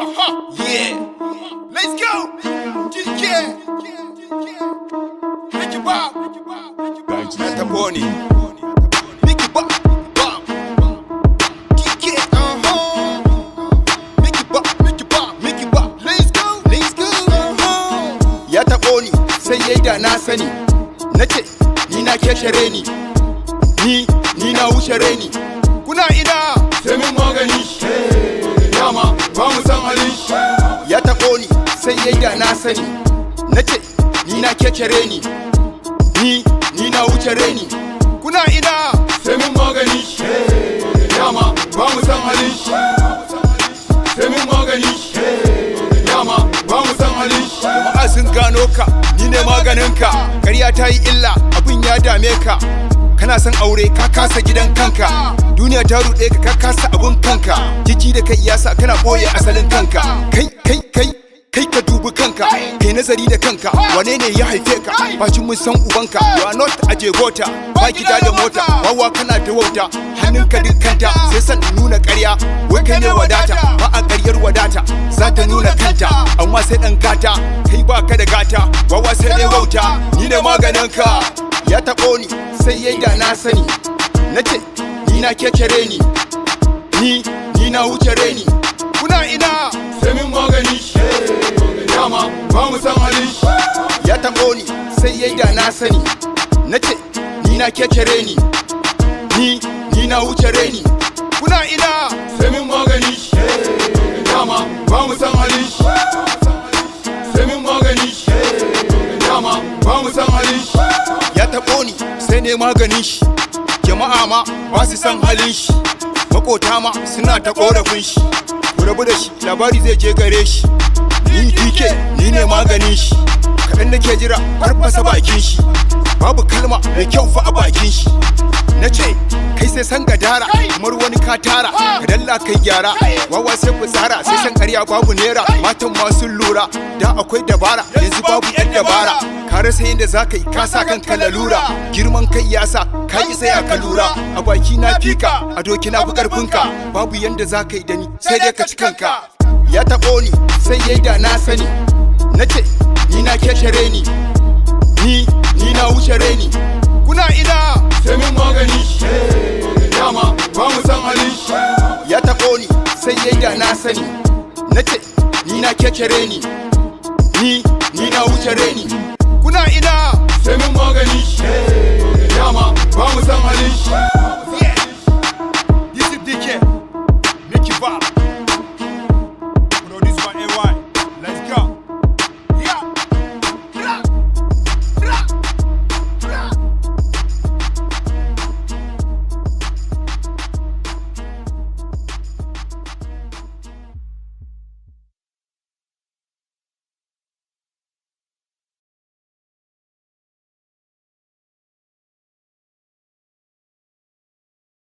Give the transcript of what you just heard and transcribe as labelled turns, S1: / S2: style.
S1: Yeah. Let's go. Yeah. Make it bop. Tabo ne. Make it bop. Make it bop. Make it bop. Make it bop. Let's go. Let's go. Ya tabo ni sai yayi da na sani. Nace ni na kekere ni. Ni na wuce reni. Kuna ina sai mun magani. Dama ba mu san halin shi. Ya taɓo ni sai yayi da na sani. Nace ni na kekere ni. Ni na wuce reni. Kuna ina sai mun magani. Dama ba mu san halin shi. Sai mun magani. Dama ba mu san halin shi. Jama'a sun gano ka, ni ne maganin ka. Ƙarya ta yi illa, abin ya dame ka. Kana son aure ka kasa gidan kanka. Duniya ta ruɗe ka kasa abun kanka. Jiki da kai yasa kana ɓoye asalin kanka. Kai ka dubi kanka, kai nazari da kanka. Wane ne ya haife ka? Bacin mun san ubanka. You are not a jegota, ba gida da mota. Wawa kana da wauta, hannunka dukkanta. Sai san nuna ƙarya, wai kai ne wadata. Ba a ƙaryar wadata, za ta nuna kanta. Amma sai ɗan gata, kai ba ka da gata. Wawa sai dai wauta, ni ne maganin ka. Ya taɓo ni sai yayi da na sani. Nace ni na kekere ni. Ni na wuce reni. Kuna ina sai min magani. Dama ba mu san halin shi. Ya taɓo ni sai yayi da na sani. Nace ni na kekere ni. Ni na wuce reni. Kuna ina sai min magani. Dama ba mu san halin shi. Sai min magani. Dama ba mu san halin shi. Ya taɓo ni sai ne maganin shi. Jama'a ma ba su san halin shi. Makota ma suna ta korafin shi. Ku rabu da shi, labari zai je gare shi. Ni DK ni ne maganin shi. Kaɗan nake jira har fasa bakin shi. Babu kalma mai kyau fa a bakin shi. Nace kai sai san gadara, kamar wani ka tara. Ka dalla kai gyara, wawa sai fitsara. Sai san ƙarya babu nera, matan ma sun lura. Da akwai dabara, yanzu babu yan dabara. Ka rasa yadda za ka yi, ka sa kanka lalura. Girman kai ya sa, ka yi sai ka lura. A baki na fika, a doki na fi ƙarfinka. Babu yanda za ka yi da ni, sai dai ka ci kanka. Ya taɓo ni, sai yayi da na sani. Nace, ni na kekere ni. Ni na wuce reni. Kuna ina sai min magani. Dama ba mu san halin shi. Ya taɓo ni, sai yayi da na sani. Nace, ni na kekere ni. Ni na wuce reni. Kuna ina sai min magani. Dama ba mu san halin shi. This is DK. Make it bop.